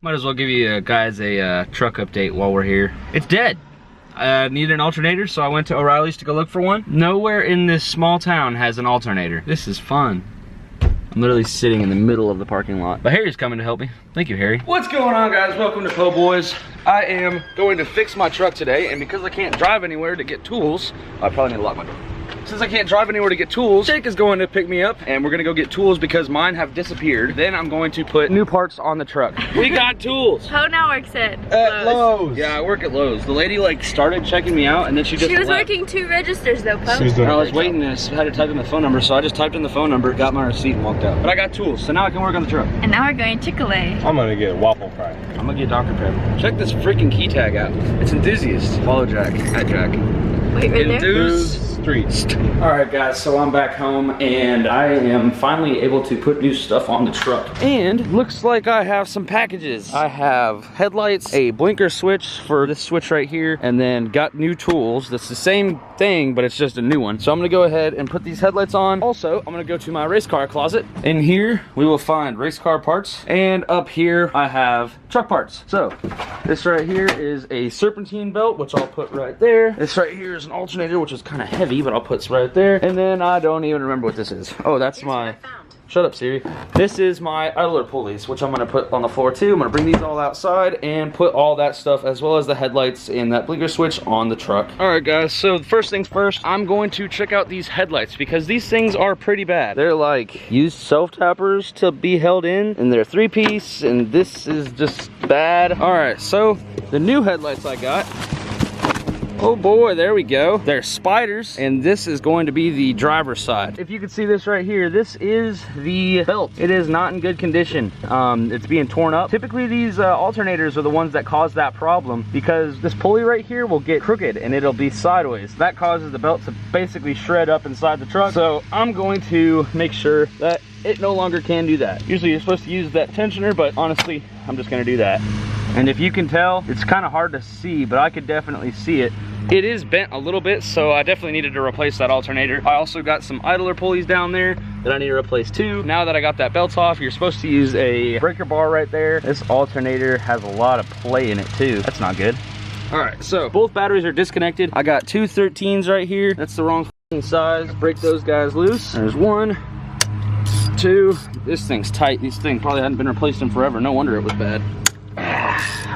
Might as well give you guys a truck update while we're here. It's dead. I needed an alternator, so I went to O'Reilly's to go look for one. Nowhere in this small town has an alternator. This is fun. I'm literally sitting in the middle of the parking lot. But Harry's coming to help me. Thank you, Harry. What's going on, guys? Welcome to Po Boys. I am going to fix my truck today, and because I can't drive anywhere to get tools, I probably need to lock my door. Since I can't drive anywhere to get tools, Jake is going to pick me up, and we're gonna go get tools because mine have disappeared. Then I'm going to put new parts on the truck. We got tools. Ho now works at Lowe's. Yeah, I work at Lowe's. The lady like started checking me out, and then she just was left. working 2 registers though, Po. I was waiting, and I had to type in the phone number, so I just typed in the phone number, got my receipt, and walked out. But I got tools, so now I can work on the truck. And now we're going Chick-fil-A. I'm gonna get waffle fry. I'm gonna get Dr. Pepper. Check this freaking key tag out. It's enthusiast. Follow Jack, at Jack. Wait, right there? Enthuse Streets. All right, guys, so I'm back home, and I am finally able to put new stuff on the truck. And looks like I have some packages. I have headlights, a blinker switch for this switch right here, and then got new tools. That's the same thing, but it's just a new one. So I'm gonna go ahead and put these headlights on. Also, I'm gonna go to my race car closet. In here, we will find race car parts, and up here, I have truck parts. So this right here is a serpentine belt, which I'll put right there. This right here is an alternator, which is kind of heavy, but I'll put right there. And then I don't even remember what this is. Oh, that's my... Shut up, Siri. This is my idler pulleys, which I'm gonna put on the floor too. I'm gonna bring these all outside and put all that stuff, as well as the headlights and that blinker switch, on the truck. All right, guys, so first things first, I'm going to check out these headlights because these things are pretty bad. They're like used self-tappers to be held in, and they're 3-piece, and this is just bad. All right, so the new headlights I got, oh boy, there we go. They're spiders, and this is going to be the driver's side. If you can see this right here, this is the belt. It is not in good condition. It's being torn up. Typically, these alternators are the ones that cause that problem because this pulley right here will get crooked and it'll be sideways. That causes the belt to basically shred up inside the truck. So I'm going to make sure that it no longer can do that. Usually you're supposed to use that tensioner, but honestly, I'm just gonna do that. And if you can tell, it's kind of hard to see, but I could definitely see it. It is bent a little bit, so I definitely needed to replace that alternator. I also got some idler pulleys down there that I need to replace too. Now that I got that belt off, you're supposed to use a breaker bar right there. This alternator has a lot of play in it too. That's not good. All right, so both batteries are disconnected. I got 2 13s right here. That's the wrong size. Break those guys loose. There's 1, 2. This thing's tight. These things probably hadn't been replaced in forever. No wonder it was bad.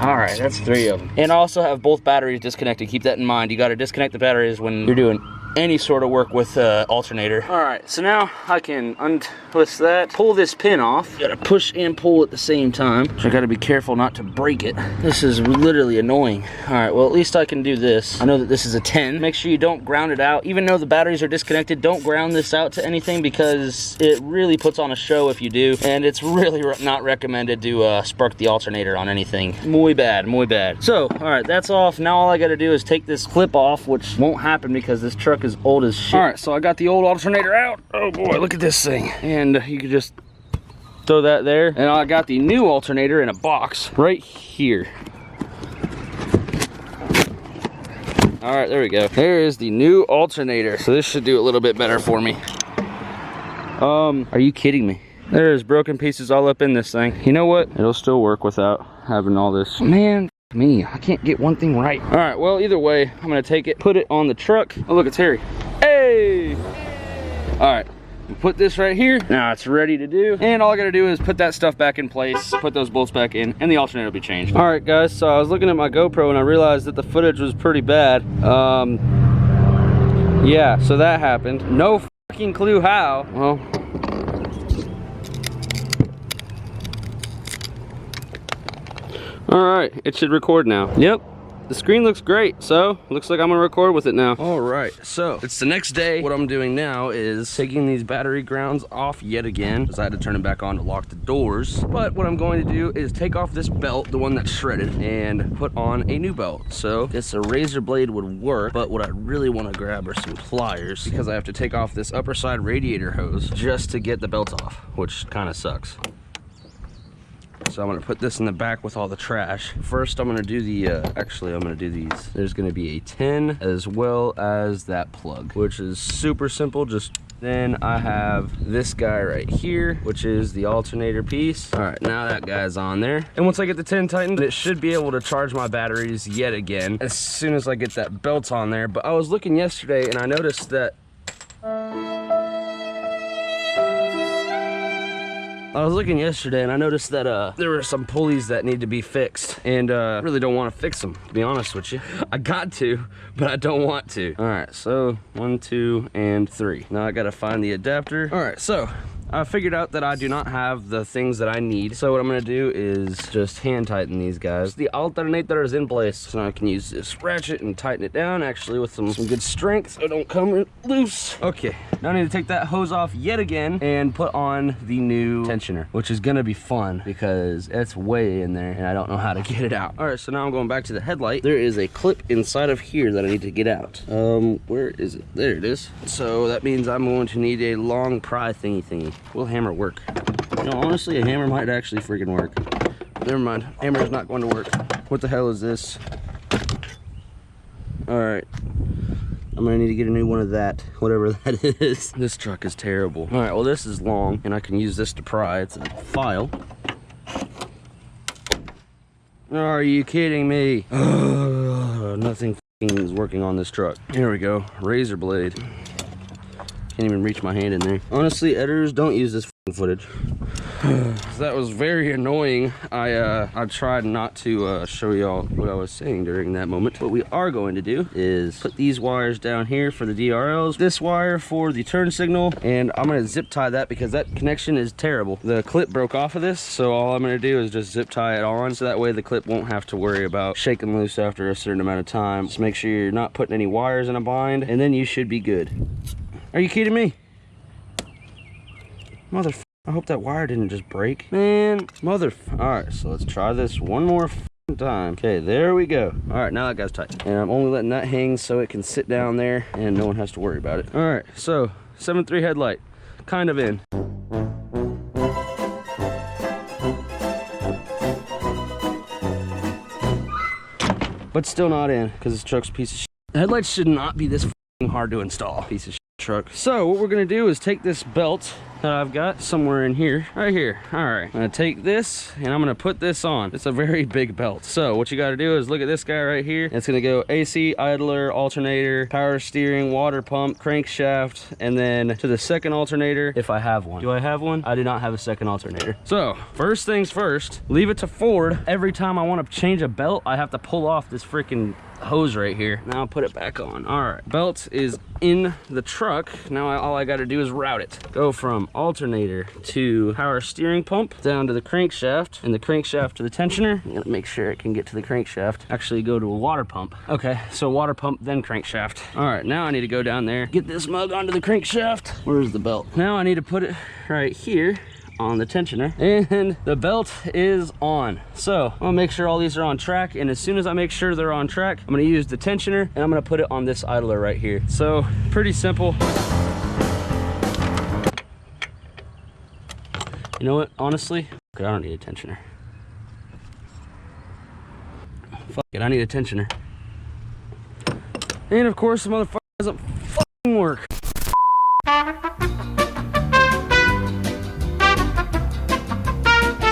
All right, that's 3 of them. And I also have both batteries disconnected. Keep that in mind. You got to disconnect the batteries when you're doing any sort of work with alternator. All right, so now I can untwist that, pull this pin off. You got to push and pull at the same time. So I got to be careful not to break it. This is literally annoying. All right, well, at least I can do this. I know that this is a 10. Make sure you don't ground it out. Even though the batteries are disconnected, don't ground this out to anything because it really puts on a show if you do. And it's really not recommended to spark the alternator on anything. Muy bad, muy bad. So, all right, that's off. Now all I got to do is take this clip off, which won't happen because this truck is old as shit. All right, so I got the old alternator out. Oh boy, look at this thing. And you can just throw that there. And I got the new alternator in a box right here. All right, there we go. There is the new alternator. So this should do a little bit better for me. Are you kidding me? There's broken pieces all up in this thing. You know what? It'll still work without having all this. Man, me, I can't get one thing right. All right, well, either way, I'm gonna take it, put it on the truck. Oh, look, it's Harry. Hey! All right, put this right here. Now it's ready to do. And all I gotta do is put that stuff back in place, put those bolts back in, and the alternator will be changed. All right, guys, so I was looking at my GoPro and I realized that the footage was pretty bad. Yeah, so that happened. No fucking clue how. Well, all right, it should record now. Yep, the screen looks great, so looks like I'm gonna record with it now. All right, so it's the next day. What I'm doing now is taking these battery grounds off yet again, because I had to turn them back on to lock the doors. But what I'm going to do is take off this belt, the one that's shredded, and put on a new belt. So this a razor blade would work, but what I really want to grab are some pliers, because I have to take off this upper side radiator hose just to get the belt off, which kind of sucks. So I'm gonna put this in the back with all the trash. First, I'm gonna do the, actually, I'm gonna do these. There's gonna be a 10 as well as that plug, which is super simple. Just then I have this guy right here, which is the alternator piece. All right, now that guy's on there. And once I get the 10 tightened, it should be able to charge my batteries yet again as soon as I get that belt on there. But I was looking yesterday and I noticed that there were some pulleys that need to be fixed, and I really don't want to fix them, to be honest with you. I got to, but I don't want to. All right, so 1, 2, and 3. Now I gotta find the adapter. All right, so I figured out that I do not have the things that I need. So what I'm gonna do is just hand tighten these guys. The alternator is in place, so I can use this ratchet and tighten it down, actually with some good strength so it don't come loose. Okay, now I need to take that hose off yet again and put on the new tensioner, which is gonna be fun because it's way in there and I don't know how to get it out. All right, so now I'm going back to the headlight. There is a clip inside of here that I need to get out. Where is it? There it is. So that means I'm going to need a long pry thingy. Will hammer work? You know, honestly, a hammer might actually freaking work. Never mind, hammer's not going to work. What the hell is this? All right, I'm gonna need to get a new one of that, whatever that is. This truck is terrible. All right, well, this is long and I can use this to pry. It's a file. Are you kidding me? Nothing is working on this truck. Here we go, razor blade. Can't even reach my hand in there. Honestly, editors, don't use this footage. That was very annoying. I tried not to show y'all what I was saying during that moment. What we are going to do is put these wires down here for the DRLs, this wire for the turn signal, and I'm gonna zip tie that because that connection is terrible. The clip broke off of this, so all I'm gonna do is just zip tie it on, so that way the clip won't have to worry about shaking loose after a certain amount of time. Just make sure you're not putting any wires in a bind, and then you should be good. Are you kidding me? Motherfucker, I hope that wire didn't just break. Man, motherfucker. All right, so let's try this one more time. Okay, there we go. All right, now that guy's tight. And I'm only letting that hang so it can sit down there and no one has to worry about it. All right, so 7.3 headlight, kind of in. But still not in, because this truck's a piece of shit. The headlights should not be this hard to install, piece of shit truck. So what we're gonna do is take this belt that I've got somewhere in here, right here. All right, I'm gonna take this and I'm gonna put this on. It's a very big belt. So what you gotta do is look at this guy right here. It's gonna go AC, idler, alternator, power steering, water pump, crankshaft, and then to the second alternator, if I have one. Do I have one? I do not have a second alternator. So first things first, leave it to forward. Every time I wanna change a belt, I have to pull off this freaking hose right here. Now I'll put it back on. All right, belt is in the truck. Now all I gotta do is route it. Go from alternator to power steering pump, down to the crankshaft, and the crankshaft to the tensioner. I'm gonna make sure it can get to the crankshaft. Actually go to a water pump. Okay, so water pump, then crankshaft. All right, now I need to go down there, get this mug onto the crankshaft. Where's the belt? Now I need to put it right here on the tensioner, and the belt is on. So I'm gonna make sure all these are on track, and as soon as I make sure they're on track, I'm gonna use the tensioner and I'm gonna put it on this idler right here. So pretty simple. You know what, honestly, okay, I don't need a tensioner. Fuck it, I need a tensioner. And of course the motherfucker doesn't fucking work.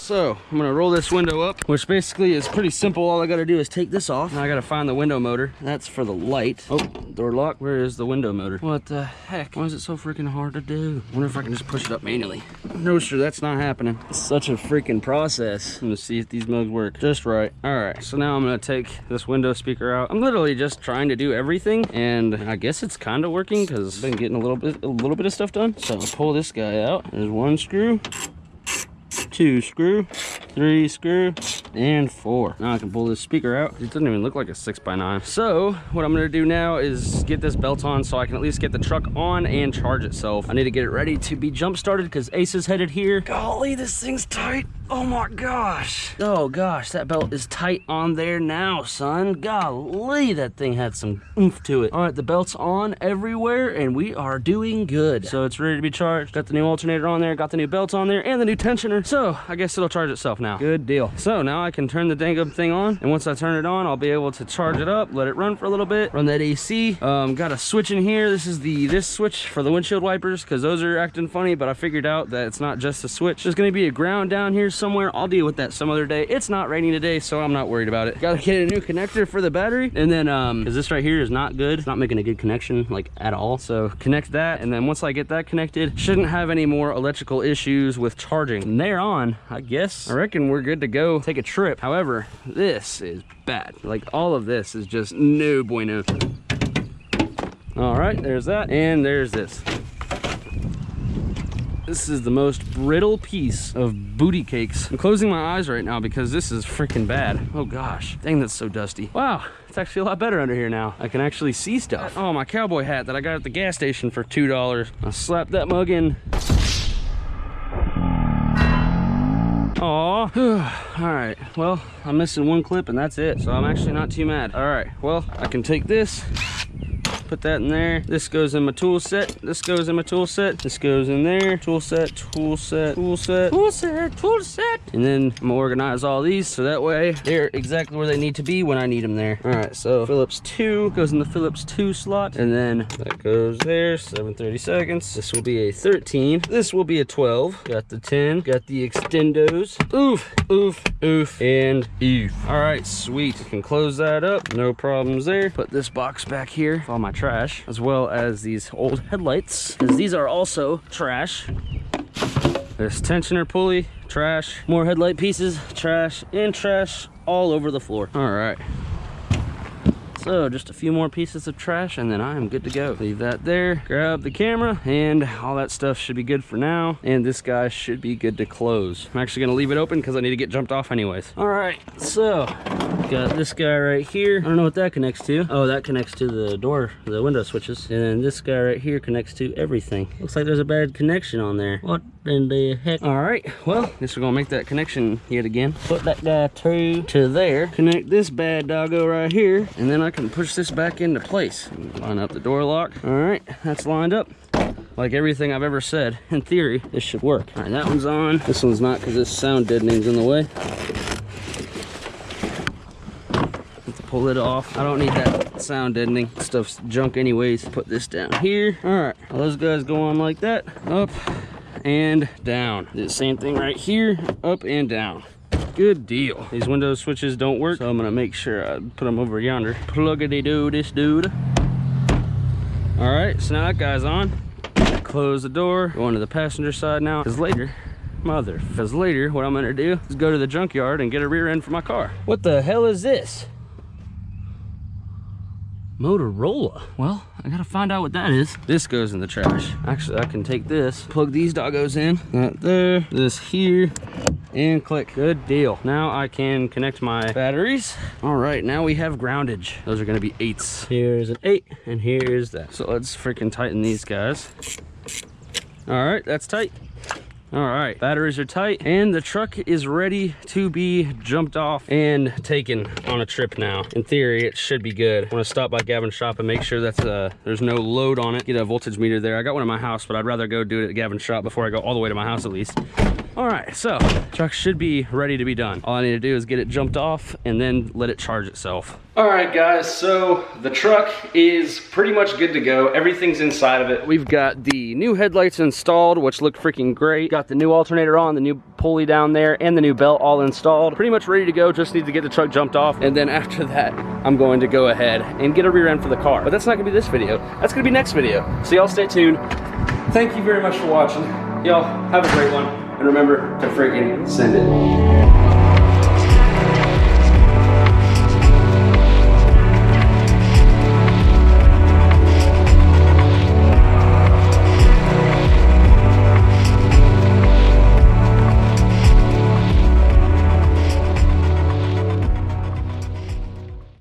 So I'm gonna roll this window up, which basically is pretty simple. All I gotta do is take this off. Now I gotta find the window motor. That's for the light. Oh, door lock. Where is the window motor? What the heck? Why is it so freaking hard to do? I wonder if I can just push it up manually. No, sir, that's not happening. It's such a freaking process. I'm gonna see if these mugs work just right. All right, so now I'm gonna take this window speaker out. I'm literally just trying to do everything, and I guess it's kind of working because I've been getting a little bit of stuff done. So I'll pull this guy out. There's one screw. 2 screw, 3 screw, and 4. Now I can pull this speaker out. It doesn't even look like a 6x9. So what I'm gonna do now is get this belt on so I can at least get the truck on and charge itself. I need to get it ready to be jump started because Ace is headed here. Golly, this thing's tight. Oh my gosh. Oh gosh, that belt is tight on there now, son. Golly, that thing had some oomph to it. All right, the belt's on everywhere and we are doing good. So it's ready to be charged. Got the new alternator on there, got the new belt on there, and the new tensioner. So I guess it'll charge itself now. now. Good deal. So now I can turn the dang up thing on, and once I turn it on, I'll be able to charge it up, let it run for a little bit, run that AC. Got a switch in here. This is this switch for the windshield wipers, because those are acting funny, but I figured out that it's not just a switch. There's gonna be a ground down here somewhere. I'll deal with that some other day. It's not raining today, so I'm not worried about it. Gotta get a new connector for the battery, and then because this right here is not good. It's not making a good connection like at all. So connect that, and then once I get that connected, shouldn't have any more electrical issues with charging. From there on, I guess, I reckon we're good to go take a trip. However, this is bad. Like all of this is just no bueno. All right, there's that, and there's this. This is the most brittle piece of booty cakes. I'm closing my eyes right now because this is freaking bad. Oh gosh, dang, that's so dusty. Wow, it's actually a lot better under here now. I can actually see stuff. Oh, my cowboy hat that I got at the gas station for $2. I slapped that mug in. Aw. All right, well, I'm missing one clip and that's it. So I'm actually not too mad. All right, well, I can take this, put that in there. This goes in my tool set. This goes in my tool set. This goes in there. Tool set, tool set, tool set, tool set, tool set. And then I'm gonna organize all these so that way they're exactly where they need to be when I need them there. All right, so Phillips 2 goes in the Phillips 2 slot, and then that goes there, 7/32. This will be a 13. This will be a 12. Got the 10, got the extendos. Oof, oof, oof, and oof. All right, sweet. We can close that up. No problems there. Put this box back here with all my trash, as well as these old headlights, because these are also trash. This tensioner pulley, trash. More headlight pieces, trash, and trash all over the floor. All right. So just a few more pieces of trash and then I am good to go. Leave that there, grab the camera, and all that stuff should be good for now. And this guy should be good to close. I'm actually gonna leave it open because I need to get jumped off anyways. All right, so got this guy right here. I don't know what that connects to. Oh, that connects to the door, the window switches. And then this guy right here connects to everything. Looks like there's a bad connection on there. What in the heck? All right, well, guess we're gonna make that connection yet again. Put that guy through to there. Connect this bad doggo right here. And then I can push this back into place. Line up the door lock. All right, that's lined up. Like everything I've ever said, in theory, this should work. All right, that one's on. This one's not because this sound deadening's in the way. Have to pull it off. I don't need that sound deadening. Stuff's junk anyways. Put this down here. All right, well, those guys go on like that. Up and down. Do the same thing right here. Up and down. Good deal. These window switches don't work, so I'm gonna make sure I put them over yonder. Plug-a-dee-doo this dude. All right, so now that guy's on. Close the door, go into the passenger side now, because later, what I'm gonna do is go to the junkyard and get a rear end for my car. What the hell is this? Motorola. Well, I gotta find out what that is. This goes in the trash. Actually, I can take this, plug these doggos in, that there, this here, and click. Good deal. Now I can connect my batteries. All right, now we have groundage. Those are gonna be 8s. Here's an 8, and here's that. So let's freaking tighten these guys. All right, that's tight. All right, batteries are tight, and the truck is ready to be jumped off and taken on a trip now. In theory, it should be good. I want to stop by Gavin's shop and make sure that's there's no load on it. Get a voltage meter there. I got one in my house, but I'd rather go do it at Gavin's shop before I go all the way to my house at least. All right, so truck should be ready to be done. All I need to do is get it jumped off and then let it charge itself. All right, guys, so the truck is pretty much good to go. Everything's inside of it. We've got the new headlights installed, which look freaking great. Got the new alternator on, the new pulley down there, and the new belt all installed. Pretty much ready to go, just need to get the truck jumped off. And then after that, I'm going to go ahead and get a rear end for the car. But that's not gonna be this video. That's gonna be next video. So y'all stay tuned. Thank you very much for watching. Y'all have a great one. And remember to freaking send it.